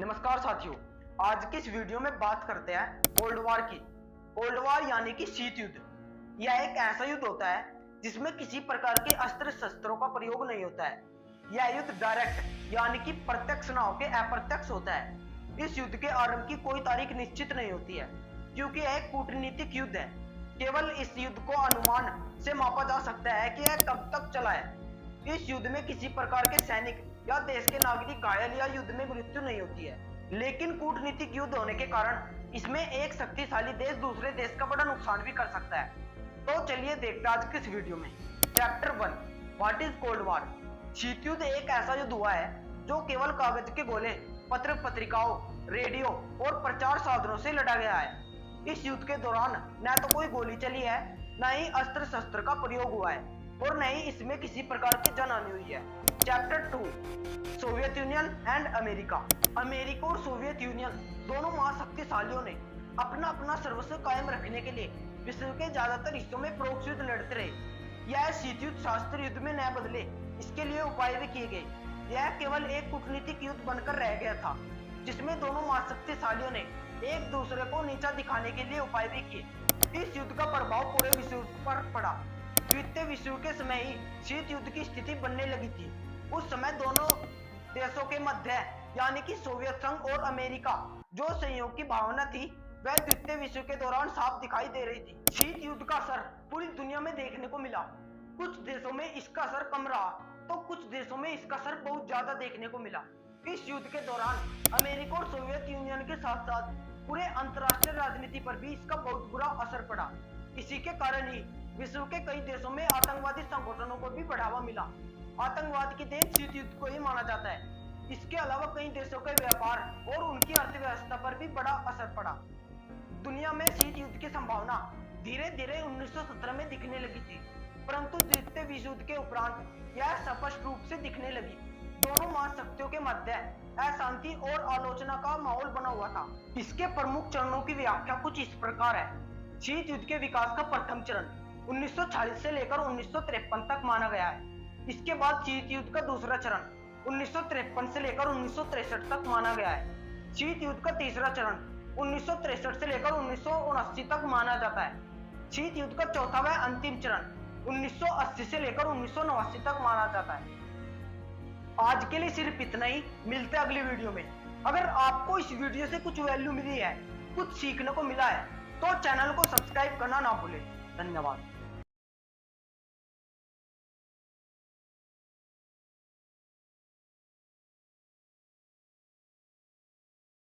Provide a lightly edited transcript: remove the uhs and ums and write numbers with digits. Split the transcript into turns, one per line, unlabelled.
नमस्कार साथियों, आज की इस वीडियो में बात करते हैं कोल्ड वॉर की। कोल्ड वॉर यानी कि शीत युद्ध। यह एक ऐसा युद्ध होता है जिसमें किसी प्रकार के अस्त्र शस्त्रों का प्रयोग नहीं होता है। यह युद्ध डायरेक्ट यानी कि प्रत्यक्ष न होकर अप्रत्यक्ष होता है। इस युद्ध के आरंभ की कोई तारीख निश्चित नहीं होती है, क्योंकि यह एक कूटनीतिक युद्ध है। केवल इस युद्ध को अनुमान से मापा जा सकता है कि यह कब तक चला है। इस युद्ध में किसी प्रकार के सैनिक या देश के नागरिक घायल या युद्ध में मृत्यु नहीं होती है, लेकिन कूटनीतिक युद्ध होने के कारण इसमें एक शक्तिशाली देश दूसरे देश का बड़ा नुकसान भी कर सकता है। तो चलिए देखते हैं आज के इस वीडियो में। Chapter 1, what is cold war. शीत युद्ध एक ऐसा युद्ध हुआ है जो केवल कागज के गोले, पत्र पत्रिकाओं, रेडियो और प्रचार साधनों से लड़ा गया है। इस युद्ध के दौरान न तो कोई गोली चली है, न ही अस्त्र शस्त्र का प्रयोग हुआ है और न ही इसमें किसी प्रकार की जनहानि हुई है। Chapter 2, Soviet union and America. America और सोवियत यूनियन दोनों महाशक्तिशालियों ने अपना अपना सर्वस्व कायम रखने के लिए विश्व के ज्यादातर हिस्सों में प्रोक्सी युद्ध लड़ते रहे। यह शीत युद्ध शास्त्र युद्ध में न बदले, इसके लिए उपाय भी किए गए। यह केवल एक कूटनीतिक युद्ध बनकर रह गया था, जिसमें दोनों महाशक्तिशालियों ने एक दूसरे को नीचा दिखाने के लिए उपाय भी किए। इस युद्ध का प्रभाव पूरे विश्व पर पड़ा। द्वितीय विश्व के समय ही शीत युद्ध की स्थिति बनने लगी थी। उस समय दोनों देशों के मध्य यानी कि सोवियत संघ और अमेरिका जो सहयोग की भावना थी, वह द्वितीय विश्व के दौरान साफ दिखाई दे रही थी। शीत युद्ध का असर पूरी दुनिया में देखने को मिला। कुछ देशों में इसका असर कम रहा तो कुछ देशों में इसका असर बहुत ज्यादा देखने को मिला। इस युद्ध के दौरान अमेरिका और सोवियत यूनियन के साथ साथ पूरे अंतरराष्ट्रीय राजनीति पर भी इसका बहुत बुरा असर पड़ा। इसी के कारण ही विश्व के कई देशों में आतंकवादी संगठनों को भी बढ़ावा मिला। आतंकवाद की देन शीत युद्ध को ही माना जाता है। इसके अलावा कई देशों के व्यापार और उनकी अर्थव्यवस्था पर भी बड़ा असर पड़ा। दुनिया में शीत युद्ध की संभावना धीरे धीरे 1917 में दिखने लगी थी, परंतु द्वितीय विश्व युद्ध के उपरांत यह स्पष्ट रूप से दिखने लगी। दोनों महाशक्तियों के मध्य अशांति और आलोचना का माहौल बना हुआ था। इसके प्रमुख चरणों की व्याख्या कुछ इस प्रकार है। शीत युद्ध के विकास का प्रथम चरण 1940 से लेकर 1953 तक माना गया है। इसके बाद शीत युद्ध का दूसरा चरण 1953 से लेकर 1963 तक माना गया है। शीत युद्ध का तीसरा चरण 1963 से लेकर 1979 तक माना जाता है। शीत युद्ध का चौथा व अंतिम चरण 1980 से लेकर 1989 तक माना जाता है। आज के लिए सिर्फ इतना ही। मिलते हैं अगली वीडियो में। अगर आपको इस वीडियो से कुछ वैल्यू मिली है, कुछ सीखने को मिला है, तो चैनल को सब्सक्राइब करना ना भूलें। धन्यवाद।